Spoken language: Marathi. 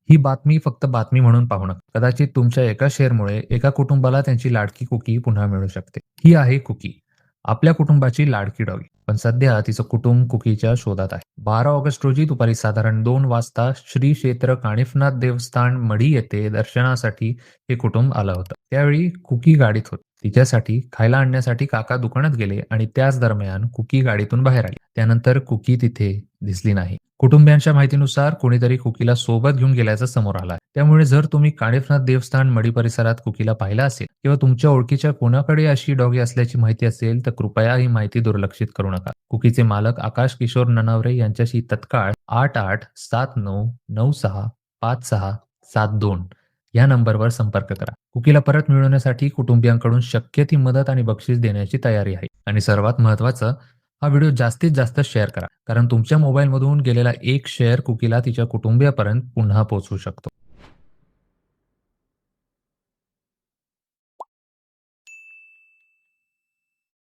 ही बातमी फक्त बातमी म्हणून पाहू नका. कदाचित तुमच्या एका शेअरमुळे एका कुटुंबाला त्यांची लाडकी कुकी पुन्हा मिळू शकते. ही आहे कुकी. आपल्या कुटुंबाची लाडकी डॉगी. पण सध्या तिचं कुटुंब कुकीच्या शोधात आहे. 12 ऑगस्ट रोजी दुपारी साधारण 2 वाजता श्री क्षेत्र कानिफनाथ देवस्थान मढी येथे दर्शनासाठी हे कुटुंब आलं होतं. त्यावेळी कुकी गाडीत होती. तिच्यासाठी खायला आणण्यासाठी काका दुकानात गेले आणि त्याच दरम्यान कुकी गाडीतून बाहेर आली. त्यानंतर कुकी तिथे दिसली नाही. कुटुंबियांच्या माहितीनुसार कोणीतरी कुकीला सोबत घेऊन गेल्याचं समोर आलं आहे. त्यामुळे जर तुम्ही कानिफनाथ देवस्थान मढी परिसरात कुकीला पाहिलं असेल किंवा तुमच्या ओळखीच्या कोणाकडे अशी डॉगी असल्याची माहिती असेल तर कृपया ही माहिती दुर्लक्षित करू नका. कुकीचे मालक आकाश किशोर ननावरे यांच्याशी तत्काळ 8879965672 या नंबरवर संपर्क करा. कुकीला परत मिळवण्यासाठी कुटुंबियांकडून शक्य ती मदत आणि बक्षीस देण्याची तयारी आहे. आणि सर्वात महत्त्वाचं, हा व्हिडिओ जास्तीत जास्त शेअर करा. कारण तुमच्या मोबाईलमधून गेलेला एक शेअर कुकीला तिच्या कुटुंबियापर्यंत पुन्हा पोहोचवू शकतो.